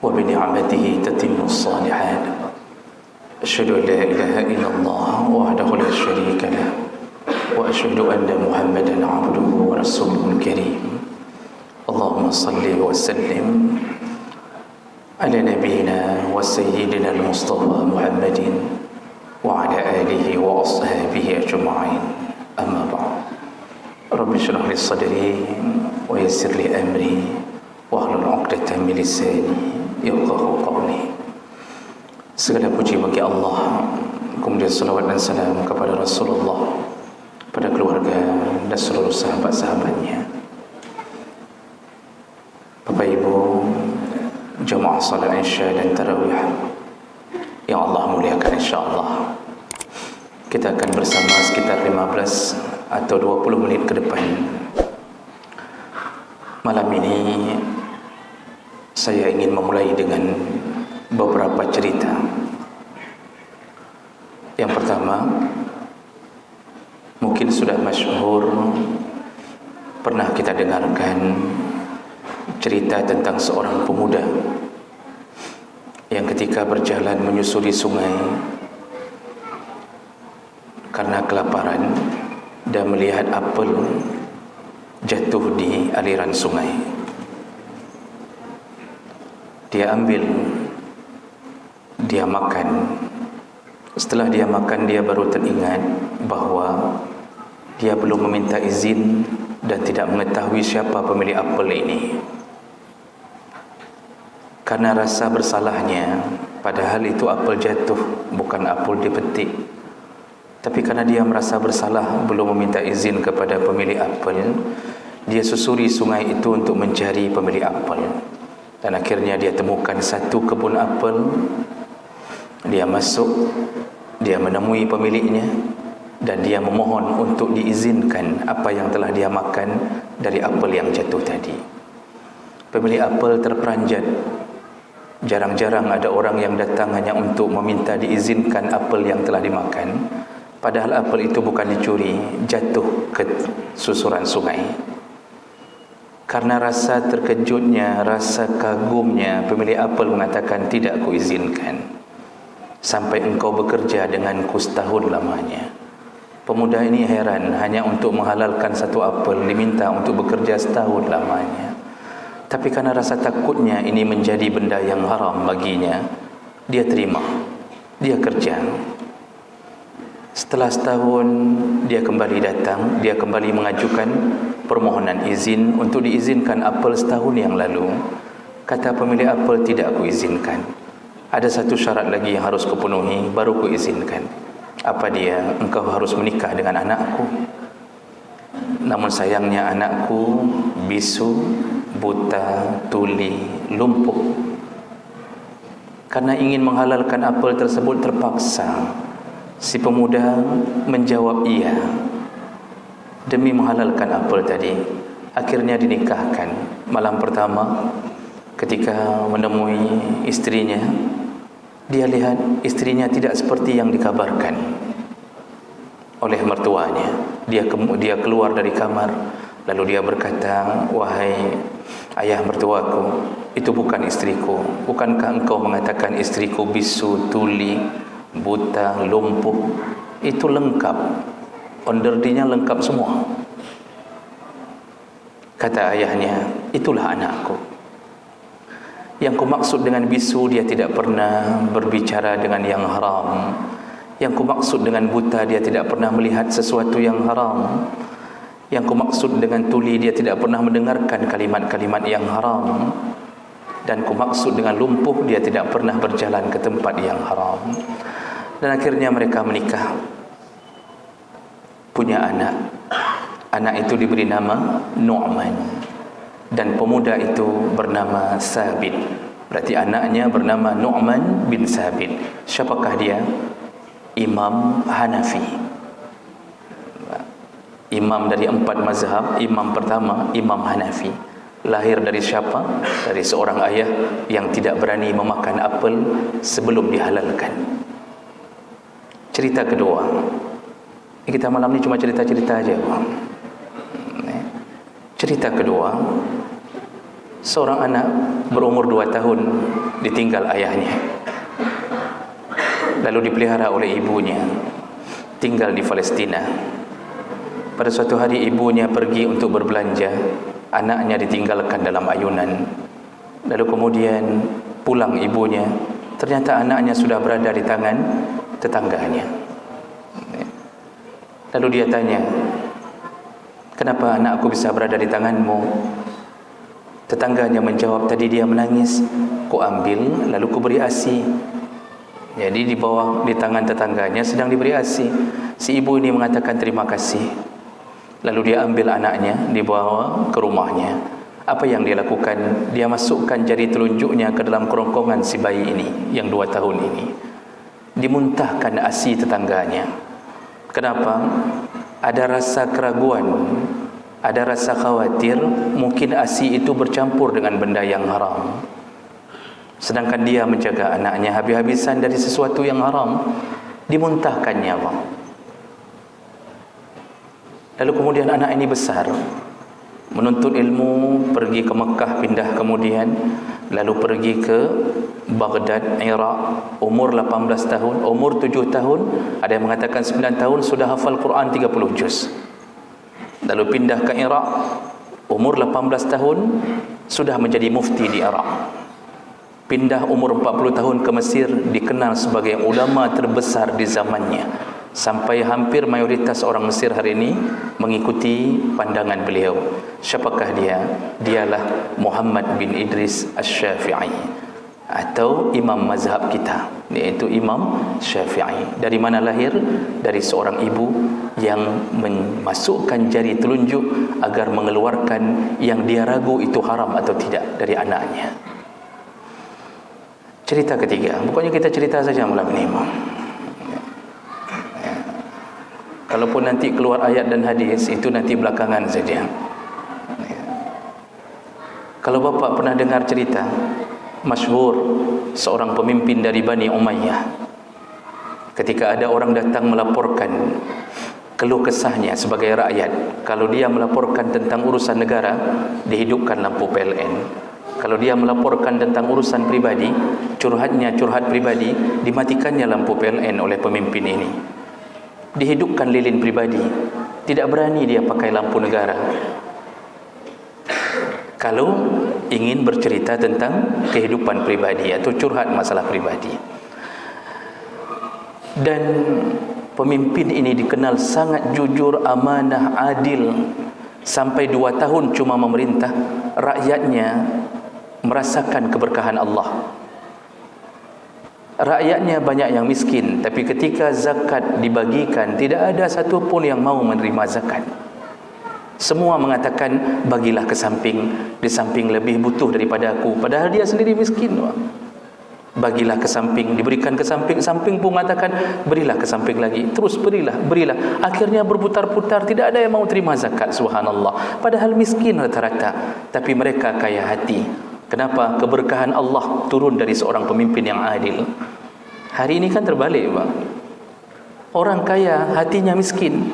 وبنعمته تتم الصالحات أشهد أن لا إله إلا الله وحده لا شريك له وأشهد أن محمدا عبده ورسوله الكريم اللهم صل وسلم على نبينا وسيدنا المصطفى محمد وعلى آله وأصحابه أجمعين أما بعد رب اشرح لي صدري ويسر لي أمري واحلل عقدة من لساني yafqahu qawli. Segala puji bagi Allah, kemudian salawat dan salam kepada Rasulullah, pada keluarga dan seluruh sahabat-sahabatnya. Bapak Ibu jemaah salat Isya dan Tarawih yang Allah muliakan, insyaAllah kita akan bersama sekitar 15 atau 20 menit ke depan. Malam ini saya ingin memulai dengan beberapa cerita. Yang pertama, mungkin sudah masyhur, pernah kita dengarkan cerita tentang seorang pemuda yang ketika berjalan menyusuri sungai karena kelaparan dan melihat apel jatuh di aliran sungai. Dia ambil, dia makan. Setelah dia makan, dia baru teringat bahawa dia belum meminta izin dan tidak mengetahui siapa pemilik apel ini. Karena rasa bersalahnya, padahal itu apel jatuh, bukan apel dipetik. Tapi karena dia merasa bersalah belum meminta izin kepada pemilik apel, dia susuri sungai itu untuk mencari pemilik apel. Dan akhirnya dia temukan satu kebun apel. Dia masuk, dia menemui pemiliknya, dan dia memohon untuk diizinkan apa yang telah dia makan dari apel yang jatuh tadi. Pemilik apel terperanjat. Jarang-jarang ada orang yang datang hanya untuk meminta diizinkan apel yang telah dimakan, padahal apel itu bukan dicuri, jatuh ke susuran sungai. Karena rasa terkejutnya, rasa kagumnya, pemilik apel mengatakan, tidak aku izinkan sampai engkau bekerja denganku setahun lamanya. Pemuda ini heran, hanya untuk menghalalkan satu apel diminta untuk bekerja setahun lamanya. Tapi karena rasa takutnya ini menjadi benda yang haram baginya, dia terima, dia kerja. Setelah setahun dia kembali datang, dia kembali mengajukan permohonan izin untuk diizinkan apel setahun yang lalu. Kata pemilik apel, tidak aku izinkan. Ada satu syarat lagi yang harus kupenuhi, baru ku izinkan. Apa dia? Engkau harus menikah dengan anakku. Namun sayangnya anakku bisu, buta, tuli, lumpuh. Karena ingin menghalalkan apel tersebut terpaksa, si pemuda menjawab iya. Demi menghalalkan apel tadi, akhirnya dinikahkan. Malam pertama ketika menemui istrinya, dia lihat istrinya tidak seperti yang dikabarkan oleh mertuanya. Dia keluar dari kamar, lalu dia berkata, wahai ayah mertuaku, itu bukan istriku. Bukankah engkau mengatakan istriku bisu, tuli, buta, lumpuh? Itu lengkap, onderdinya lengkap semua. Kata ayahnya, itulah anakku. Yang kumaksud dengan bisu, dia tidak pernah berbicara dengan yang haram. Yang kumaksud dengan buta, dia tidak pernah melihat sesuatu yang haram. Yang kumaksud dengan tuli, dia tidak pernah mendengarkan kalimat-kalimat yang haram. Dan kumaksud dengan lumpuh, dia tidak pernah berjalan ke tempat yang haram. Dan akhirnya mereka menikah, punya anak. Anak itu diberi nama Nu'man, dan pemuda itu bernama Sabit. Berarti anaknya bernama Nu'man bin Sabit. Siapakah dia? Imam Hanafi, imam dari 4 mazhab. Imam pertama, Imam Hanafi. Lahir dari siapa? Dari seorang ayah yang tidak berani memakan apel sebelum dihalalkan. Cerita kedua, kita malam ini cuma cerita-cerita aja. Cerita kedua, Seorang anak berumur 2 tahun ditinggal ayahnya, lalu dipelihara oleh ibunya, tinggal di Palestina. Pada suatu hari ibunya pergi untuk berbelanja, anaknya ditinggalkan dalam ayunan. Lalu kemudian pulang ibunya, ternyata anaknya sudah berada di tangan tetangganya. Lalu dia tanya, "Kenapa anakku bisa berada di tanganmu?" Tetangganya menjawab, "Tadi dia menangis, ku ambil lalu ku beri ASI." Jadi di bawah, di tangan tetangganya sedang diberi ASI. Si ibu ini mengatakan terima kasih. Lalu dia ambil anaknya, dibawa ke rumahnya. Apa yang dia lakukan? Dia masukkan jari telunjuknya ke dalam kerongkongan si bayi ini yang 2 tahun ini. Dimuntahkan ASI tetangganya. Kenapa? Ada rasa keraguan, ada rasa khawatir mungkin ASI itu bercampur dengan benda yang haram. Sedangkan dia menjaga anaknya habis-habisan dari sesuatu yang haram, dimuntahkannya, Bang. Lalu kemudian anak ini besar, menuntut ilmu, pergi ke Mekah, pindah kemudian, lalu pergi ke Baghdad, Iraq, umur 18 tahun, umur 7 tahun, ada yang mengatakan 9 tahun sudah hafal Quran 30 juz. Lalu pindah ke Iraq, umur 18 tahun sudah menjadi mufti di Iraq. Pindah umur 40 tahun ke Mesir, dikenal sebagai ulama terbesar di zamannya, sampai hampir mayoritas orang Mesir hari ini mengikuti pandangan beliau. Siapakah dia? Dialah Muhammad bin Idris Asy-Syafi'i, atau imam mazhab kita, yaitu Imam Syafi'i. Dari mana lahir? Dari seorang ibu yang memasukkan jari telunjuk agar mengeluarkan yang dia ragu itu haram atau tidak dari anaknya. Cerita ketiga, pokoknya kita cerita saja malam ini, Bang. Kalaupun nanti keluar ayat dan hadis, itu nanti belakangan saja. Kalau Bapak pernah dengar cerita masyhur seorang pemimpin dari Bani Umayyah, ketika ada orang datang melaporkan keluh kesahnya sebagai rakyat, kalau dia melaporkan tentang urusan negara, dihidupkan lampu PLN. Kalau dia melaporkan tentang urusan pribadi, curhat pribadi, dimatikannya lampu PLN oleh pemimpin ini. Dihidupkan lilin pribadi, tidak berani dia pakai lampu negara. Kalau ingin bercerita tentang kehidupan pribadi atau curhat masalah pribadi. Dan pemimpin ini dikenal sangat jujur, amanah, adil. Sampai 2 tahun cuma memerintah, rakyatnya merasakan keberkahan Allah. Rakyatnya banyak yang miskin, tapi ketika zakat dibagikan, tidak ada satu pun yang mau menerima zakat. Semua mengatakan, bagilah ke samping, di samping lebih butuh daripada aku, padahal dia sendiri miskin. Bagilah ke samping, diberikan ke samping, samping pun mengatakan, berilah ke samping lagi, terus berilah. Akhirnya berputar-putar, tidak ada yang mau terima zakat, subhanallah. Padahal miskin rata-rata, tapi mereka kaya hati. Kenapa? Keberkahan Allah turun dari seorang pemimpin yang adil. Hari ini kan terbalik, Bang. Orang kaya hatinya miskin,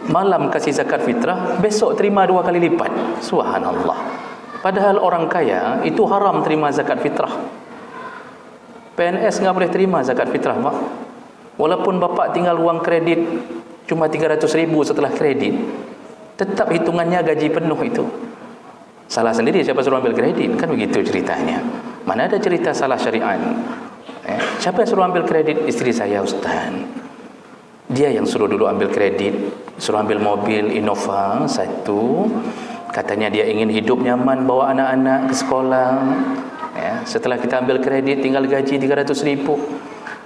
malam kasih zakat fitrah, besok terima 2 kali lipat. Subhanallah. Padahal orang kaya itu haram terima zakat fitrah. PNS nggak boleh terima zakat fitrah, Pak. Walaupun bapak tinggal uang kredit cuma 300.000 setelah kredit, tetap hitungannya gaji penuh itu. Salah sendiri siapa suruh ambil kredit, kan begitu ceritanya. Mana ada cerita salah syariat. Siapa yang suruh ambil kredit? Istri saya, Ustaz. Dia yang suruh dulu ambil kredit, suruh ambil mobil Innova 1. Katanya dia ingin hidup nyaman, bawa anak-anak ke sekolah. Setelah kita ambil kredit, tinggal gaji 300.000.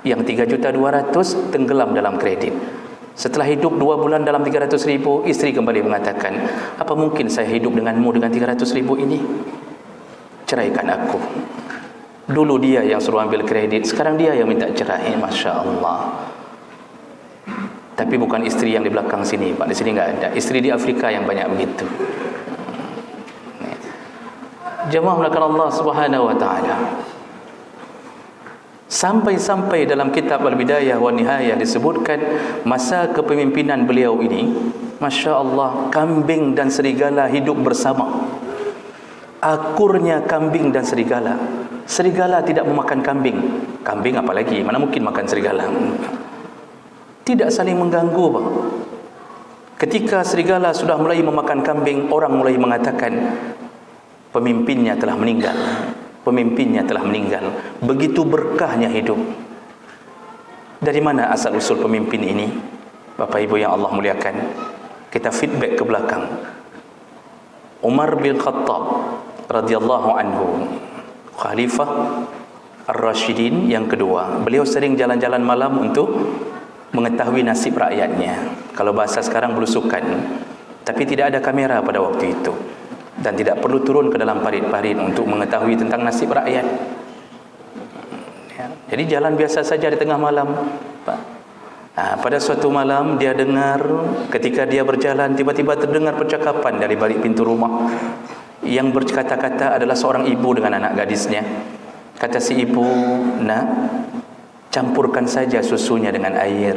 Yang 3.200.000 tenggelam dalam kredit. Setelah hidup 2 bulan dalam 300.000, istri kembali mengatakan, apa mungkin saya hidup denganmu dengan 300.000 ini? Ceraikan aku. Dulu dia yang suruh ambil kredit, sekarang dia yang minta cerai. Masya Allah. Tapi bukan istri yang di belakang sini, Pak. Di sini nggak ada. Istri di Afrika yang banyak begitu. Jemaah melakukan Allah Subhanahu wa taala. Sampai-sampai dalam kitab Al-Bidayah wa Nihayah disebutkan masa kepemimpinan beliau ini, Masya Allah, kambing dan serigala hidup bersama. akurnya kambing dan serigala. Serigala tidak memakan kambing. Kambing apalagi, mana mungkin makan serigala. Tidak saling mengganggu, Pak. Ketika serigala sudah mulai memakan kambing, orang mulai mengatakan pemimpinnya telah meninggal. Pemimpinnya telah meninggal. Begitu berkahnya hidup. Dari mana asal usul pemimpin ini? Bapak Ibu yang Allah muliakan, kita feedback ke belakang. Umar bin Khattab radhiyallahu anhu, Khalifah Ar-Rashidin yang kedua. Beliau sering jalan-jalan malam untuk mengetahui nasib rakyatnya. Kalau bahasa sekarang belusukan. Tapi tidak ada kamera pada waktu itu. Dan tidak perlu turun ke dalam parit-parit untuk mengetahui tentang nasib rakyat. Ya, jadi jalan biasa saja di tengah malam, Pak. Pada suatu malam dia dengar, ketika dia berjalan tiba-tiba terdengar percakapan dari balik pintu rumah. Yang berkata-kata adalah seorang ibu dengan anak gadisnya. Kata si ibu, "Nak, campurkan saja susunya dengan air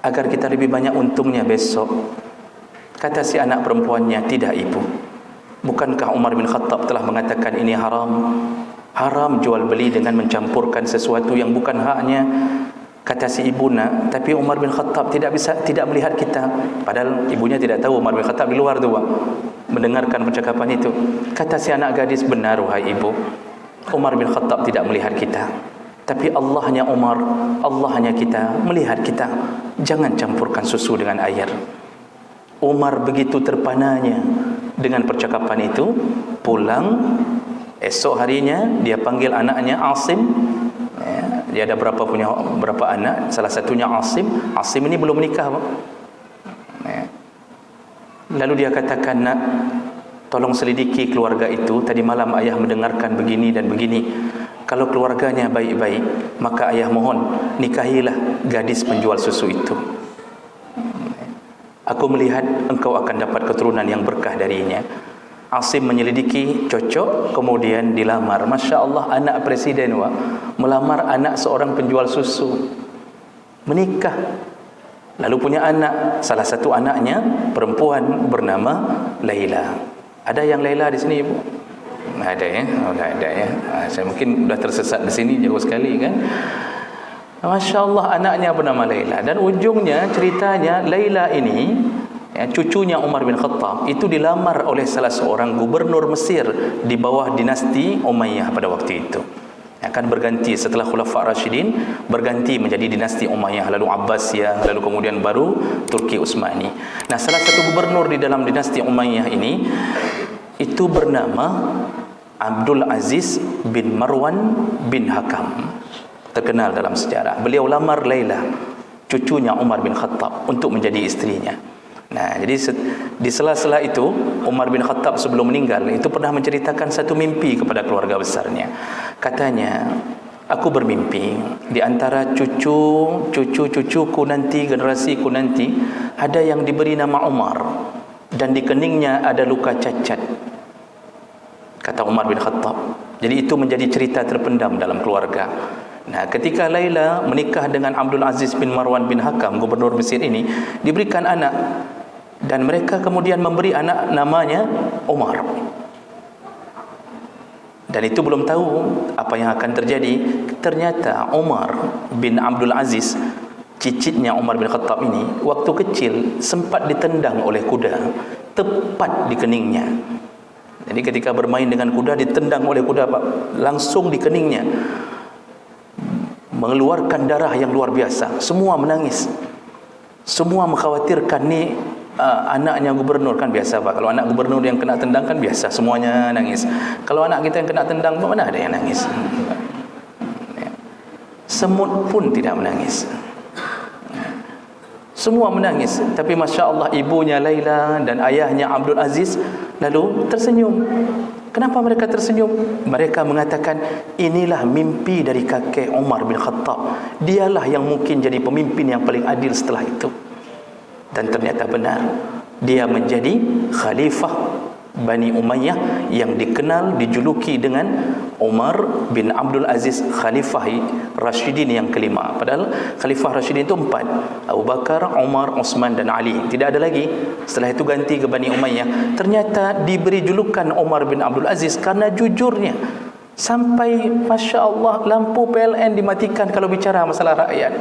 agar kita lebih banyak untungnya besok." Kata si anak perempuannya, "Tidak ibu, bukankah Umar bin Khattab telah mengatakan ini haram? Haram jual beli dengan mencampurkan sesuatu yang bukan haknya." Kata si ibu, "Nak, tapi Umar bin Khattab tidak melihat kita." Padahal ibunya tidak tahu Umar bin Khattab di luar tu, mendengarkan percakapan itu. Kata si anak gadis, "Benar wahai ibu, Umar bin Khattab tidak melihat kita. Tapi Allahnya Umar, Allahnya kita melihat kita. Jangan campurkan susu dengan air." Umar begitu terpananya dengan percakapan itu. Pulang, esok harinya dia panggil anaknya Asim. Dia ada berapa anak, salah satunya Asim. Asim ini belum menikah, Pak. Lalu dia katakan, "Nak, tolong selidiki keluarga itu. Tadi malam ayah mendengarkan begini dan begini. Kalau keluarganya baik-baik, maka ayah mohon nikahilah gadis penjual susu itu. Aku melihat engkau akan dapat keturunan yang berkah darinya." Asim menyelidiki, cocok, kemudian dilamar. Masya Allah, anak presiden, Wak, melamar anak seorang penjual susu. Menikah. Lalu punya anak. Salah satu anaknya perempuan bernama Laila. Ada yang Laila di sini, Ibu? Ada ya? Oh, ada ya. Saya mungkin sudah tersesat di sini jauh sekali kan. Masya Allah, anaknya bernama Laila. Dan ujungnya ceritanya Laila ini, ya, cucunya Umar bin Khattab itu dilamar oleh salah seorang gubernur Mesir di bawah dinasti Umayyah pada waktu itu. Akan berganti setelah Khulafa' Rashidin, berganti menjadi dinasti Umayyah, lalu Abbasiyah, lalu kemudian baru Turki Utsmani. Nah, salah satu gubernur di dalam dinasti Umayyah ini itu bernama Abdul Aziz bin Marwan bin Hakam. Terkenal dalam sejarah. Beliau lamar Laila, cucunya Umar bin Khattab, untuk menjadi istrinya. Nah, jadi di sela-sela itu Umar bin Khattab sebelum meninggal itu pernah menceritakan satu mimpi kepada keluarga besarnya. Katanya, "Aku bermimpi di antara cucu-cucuku nanti, generasiku nanti, ada yang diberi nama Umar dan di keningnya ada luka cacat." Kata Umar bin Khattab. Jadi itu menjadi cerita terpendam dalam keluarga. Nah, ketika Laila menikah dengan Abdul Aziz bin Marwan bin Hakam, gubernur Mesir ini, diberikan anak. Dan mereka kemudian memberi anak namanya Umar. Dan itu belum tahu apa yang akan terjadi. Ternyata Umar bin Abdul Aziz, cicitnya Umar bin Khattab ini, waktu kecil sempat ditendang oleh kuda, tepat di keningnya. Jadi ketika bermain dengan kuda, ditendang oleh kuda, Pak, langsung di keningnya, mengeluarkan darah yang luar biasa. Semua menangis. Semua mengkhawatirkan ni anaknya gubernur. Kan biasa, Pak, kalau anak gubernur yang kena tendang kan biasa, semuanya nangis. Kalau anak kita yang kena tendang, mana ada yang nangis? Semut pun tidak menangis. Semua menangis. Tapi Masya Allah, ibunya Laila dan ayahnya Abdul Aziz lalu tersenyum. Kenapa mereka tersenyum? Mereka mengatakan, inilah mimpi dari kakek Umar bin Khattab. Dialah yang mungkin jadi pemimpin yang paling adil setelah itu. Dan ternyata benar. Dia menjadi khalifah Bani Umayyah yang dikenal, dijuluki dengan Umar bin Abdul Aziz, Khalifah Rashidin yang kelima. Padahal Khalifah Rashidin itu 4, Abu Bakar, Umar, Uthman dan Ali. Tidak ada lagi. Setelah itu ganti ke Bani Umayyah. Ternyata diberi julukan Umar bin Abdul Aziz karena jujurnya. Sampai Masya Allah lampu PLN dimatikan kalau bicara masalah rakyat.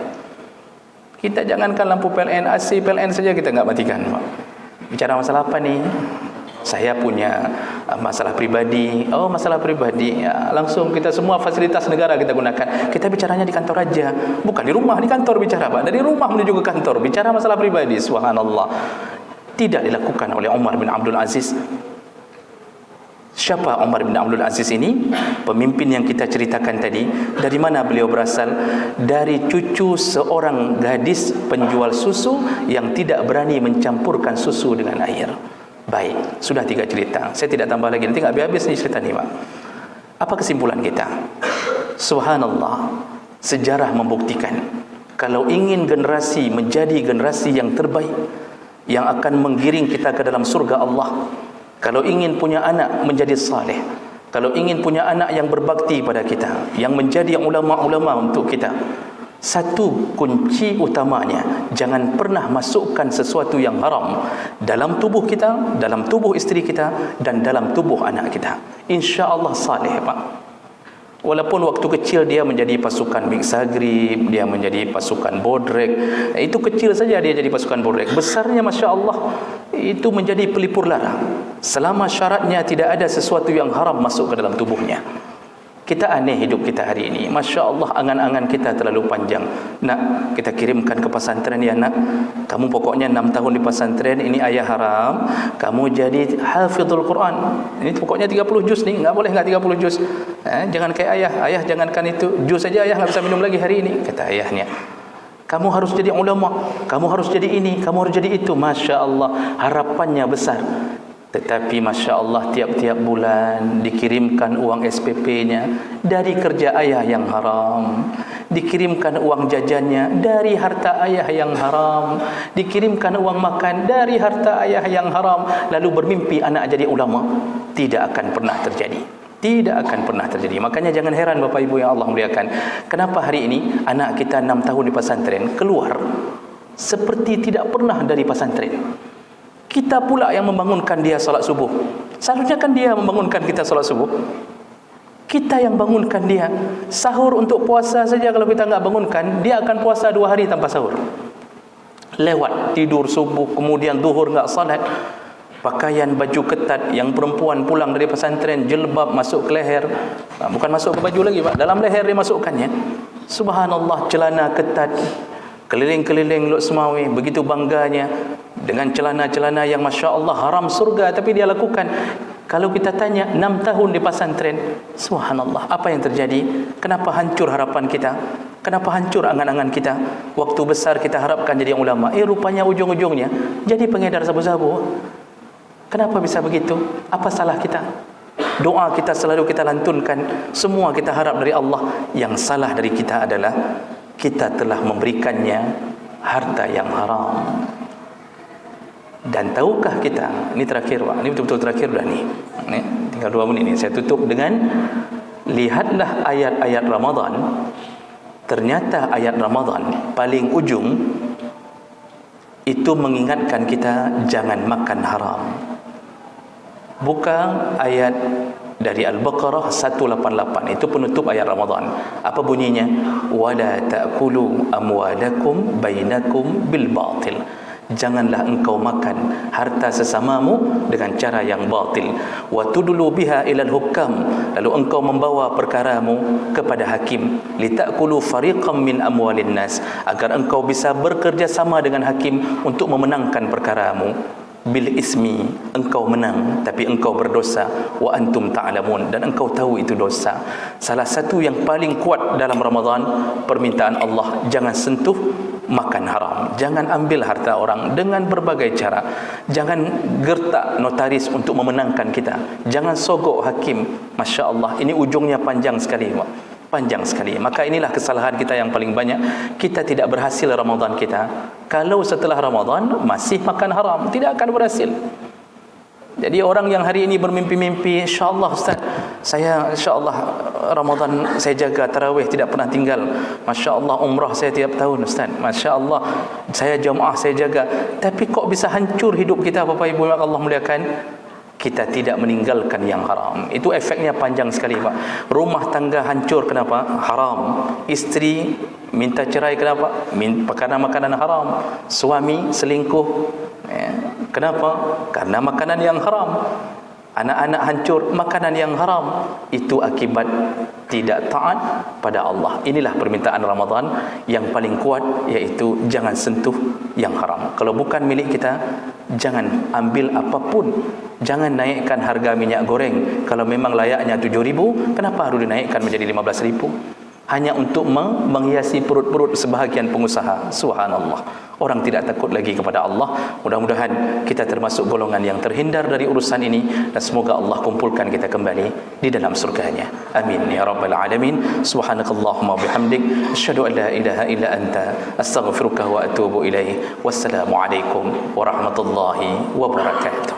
Kita jangankan lampu PLN, AC PLN saja kita enggak matikan, Pak. Bicara masalah apa nih? Saya punya masalah pribadi. Oh, masalah pribadi ya, langsung kita semua fasilitas negara kita gunakan. Kita bicaranya di kantor aja, bukan di rumah. Di kantor bicara, Pak. Dari rumah menuju ke kantor bicara masalah pribadi. Subhanallah. Tidak dilakukan oleh Umar bin Abdul Aziz. Siapa Umar bin Abdul Aziz ini? Pemimpin yang kita ceritakan tadi. Dari mana beliau berasal? Dari cucu seorang gadis penjual susu yang tidak berani mencampurkan susu dengan air. Baik, sudah 3 cerita. Saya tidak tambah lagi, nanti nggak habis nih cerita nih, Pak. Apa kesimpulan kita? Subhanallah, sejarah membuktikan kalau ingin generasi menjadi generasi yang terbaik, yang akan menggiring kita ke dalam surga Allah, kalau ingin punya anak menjadi saleh, kalau ingin punya anak yang berbakti pada kita, yang menjadi ulama-ulama untuk kita, satu kunci utamanya, jangan pernah masukkan sesuatu yang haram dalam tubuh kita, dalam tubuh isteri kita, dan dalam tubuh anak kita. InsyaAllah saleh, Pak. Walaupun waktu kecil dia menjadi pasukan Mixagrip, dia menjadi pasukan Bodrek, itu kecil saja dia jadi pasukan Bodrek. Besarnya Masya Allah itu menjadi pelipur lara, selama syaratnya tidak ada sesuatu yang haram masuk ke dalam tubuhnya. Kita aneh hidup kita hari ini. Masya Allah, angan-angan kita terlalu panjang. Nak, kita kirimkan ke pesantren ya nak. Kamu pokoknya 6 tahun di pesantren, ini ayah haram. Kamu jadi hafidhul Quran. Ini pokoknya 30 juz nih, enggak boleh enggak 30 juz. Jangan kayak ayah. Ayah jangankan itu, juz saja ayah enggak bisa minum lagi hari ini, kata ayahnya. Kamu harus jadi ulama, kamu harus jadi ini, kamu harus jadi itu. Masya Allah, harapannya besar. Tetapi Masya Allah tiap-tiap bulan dikirimkan uang SPP-nya dari kerja ayah yang haram, dikirimkan uang jajannya dari harta ayah yang haram, dikirimkan uang makan dari harta ayah yang haram, lalu bermimpi anak jadi ulama. Tidak akan pernah terjadi. Tidak akan pernah terjadi. Makanya jangan heran Bapak Ibu yang Allah muliakan, kenapa hari ini anak kita 6 tahun di pesantren keluar seperti tidak pernah dari pesantren. Kita pula yang membangunkan dia salat subuh. Seharusnya kan dia membangunkan kita salat subuh. Kita yang bangunkan dia. Sahur untuk puasa saja kalau kita enggak bangunkan, dia akan puasa 2 hari tanpa sahur. Lewat tidur subuh, kemudian zuhur enggak salat. Pakaian baju ketat, yang perempuan pulang dari pesantren jilbab masuk ke leher. Bukan masuk ke baju lagi, Pak. Dalam leher dia masukkannya. Subhanallah, celana ketat. Keliling-keliling Lok Semawi, begitu bangganya dengan celana-celana yang Masya Allah haram surga, tapi dia lakukan. Kalau kita tanya 6 tahun di pesantren, subhanallah, apa yang terjadi? Kenapa hancur harapan kita? Kenapa hancur angan-angan kita? Waktu besar kita harapkan jadi ulama, rupanya ujung-ujungnya jadi pengedar sabu-sabu. Kenapa bisa begitu? Apa salah kita? Doa kita selalu kita lantunkan, semua kita harap dari Allah. Yang salah dari kita adalah kita telah memberikannya harta yang haram. Dan tahukah kita, ini terakhir Pak, ini betul-betul terakhir dah ni. Tinggal 2 menit ni, saya tutup dengan lihatlah ayat-ayat Ramadan. Ternyata ayat Ramadan paling ujung itu mengingatkan kita jangan makan haram. Bukan ayat dari Al-Baqarah 188, itu penutup ayat Ramadan. Apa bunyinya? Wala ta'kulu amwalakum bainakum bil batil. Janganlah engkau makan harta sesamamu dengan cara yang batil. Wa tudlu biha ilal hukam. Lalu engkau membawa perkaramu kepada hakim. Litakulu fariqam min amwalin nas. Agar engkau bisa bekerja sama dengan hakim untuk memenangkan perkaramu. Bil ismi, engkau menang tapi engkau berdosa, wa antum ta'lamun, dan engkau tahu itu dosa. Salah satu yang paling kuat dalam Ramadan, permintaan Allah, jangan sentuh makan haram, jangan ambil harta orang dengan berbagai cara, jangan gertak notaris untuk memenangkan kita, jangan sogok hakim. Masya Allah, ini ujungnya panjang sekali, panjang sekali. Maka inilah kesalahan kita yang paling banyak. Kita tidak berhasil Ramadan kita kalau setelah Ramadan masih makan haram, tidak akan berhasil. Jadi orang yang hari ini bermimpi-mimpi, insya-Allah Ustaz, saya insya-Allah Ramadan saya jaga, tarawih tidak pernah tinggal. Masya-Allah umrah saya tiap tahun Ustaz. Masya-Allah saya jemaah saya jaga. Tapi kok bisa hancur hidup kita Bapak Ibu yang Allah muliakan? Kita tidak meninggalkan yang haram. Itu efeknya panjang sekali Pak. Rumah tangga hancur kenapa? Haram. Isteri minta cerai kenapa? Makanan-makanan haram. Suami selingkuh. Kenapa? Karena makanan yang haram. Anak-anak hancur, makanan yang haram. Itu akibat tidak taat pada Allah. Inilah permintaan Ramadan yang paling kuat, iaitu jangan sentuh yang haram. Kalau bukan milik kita, jangan ambil apapun. Jangan naikkan harga minyak goreng. Kalau memang layaknya 7.000, kenapa harus dinaikkan menjadi 15.000? Hanya untuk menghiasi perut-perut sebahagian pengusaha. Subhanallah. Orang tidak takut lagi kepada Allah. Mudah-mudahan kita termasuk golongan yang terhindar dari urusan ini, dan semoga Allah kumpulkan kita kembali di dalam surganya. Amin ya rabbal alamin. Subhanakallahumma bihamdik, asyhadu an la ilaha illa anta, astaghfiruka wa atubu ilaih. Wassalamu alaikum warahmatullahi wabarakatuh.